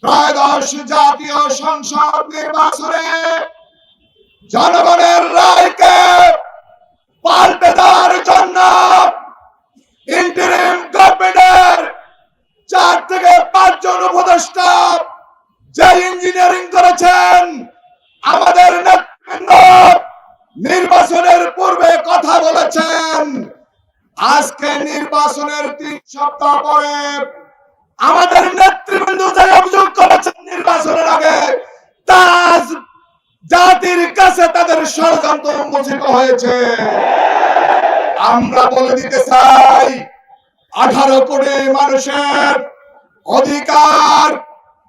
ত্রয়োদশ জাতীয় সংসদ নির্বাচনে জনগণের রায়কে পাল্টে দেওয়ার জন্য ইন্টারিম গভর্নমেন্টের 4 থেকে 5 জন উপদেষ্টা যে ইঞ্জিনিয়ারিং করেছেন, আমাদের নেতৃবৃন্দ নির্বাচনের পূর্বে কথা বলেছেন। আজকে নির্বাচনের 3 সপ্তাহ পরে আমাদের নেতৃবৃন্দ যে অভিযোগ করেছেন নির্বাচনের আগে, তা জাতির কাছে তাদের ষড়যন্ত্র উন্মোচিত হয়েছে। আমরা বলে দিতে চাই, 18 কোটি মানুষের অধিকার,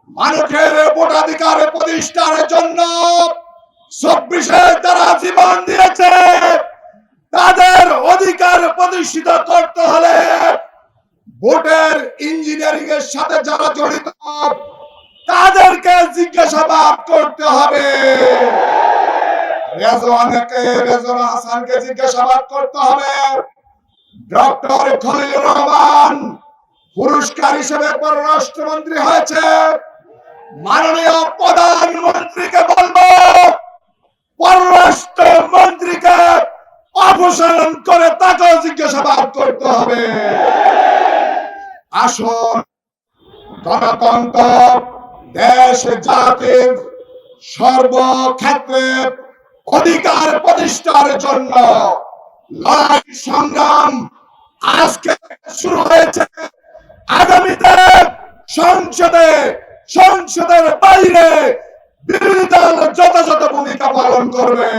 মানুষের ভোটাধিকার প্রতিষ্ঠার জন্য 24-এ যারা জীবন দিয়েছে, তাদের অধিকার প্রতিষ্ঠিত করতে হলে ভোটের ইঞ্জিনিয়ারিং এর সাথে যারা জড়িত তাদেরকে জিজ্ঞাসাবাদ করতে হবে। রেজওয়ান হাসানকে জিজ্ঞাসাবাদ করতে হবে। ডক্টর খলিলুর রহমান পুরস্কার হিসেবে পররাষ্ট্রমন্ত্রী হয়েছে। মাননীয় প্রধানমন্ত্রীকে বলবো, পররাষ্ট্রমন্ত্রীকে অপসারণ করে তাকেও জিজ্ঞাসাবাদ করতে হবে। আসুন গণতন্ত্র দেশ জাতির সর্বক্ষেত্রে অধিকার প্রতিষ্ঠার জন্য লড়াই সংগ্রাম আজকে শুরু হয়েছে। আগামীতে সংসদের বাইরে বিরোধী দল যথাযথ ভূমিকা পালন করবে।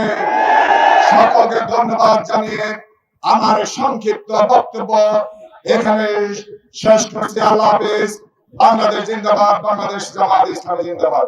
সকলকে ধন্যবাদ জানিয়ে আমার সংক্ষিপ্ত বক্তব্য এখানে শেষ করছি। আল্লাহ হাফেজ। বাংলাদেশ জিন্দাবাদ, বাংলাদেশ জামাত ইসলামী জিন্দাবাদ।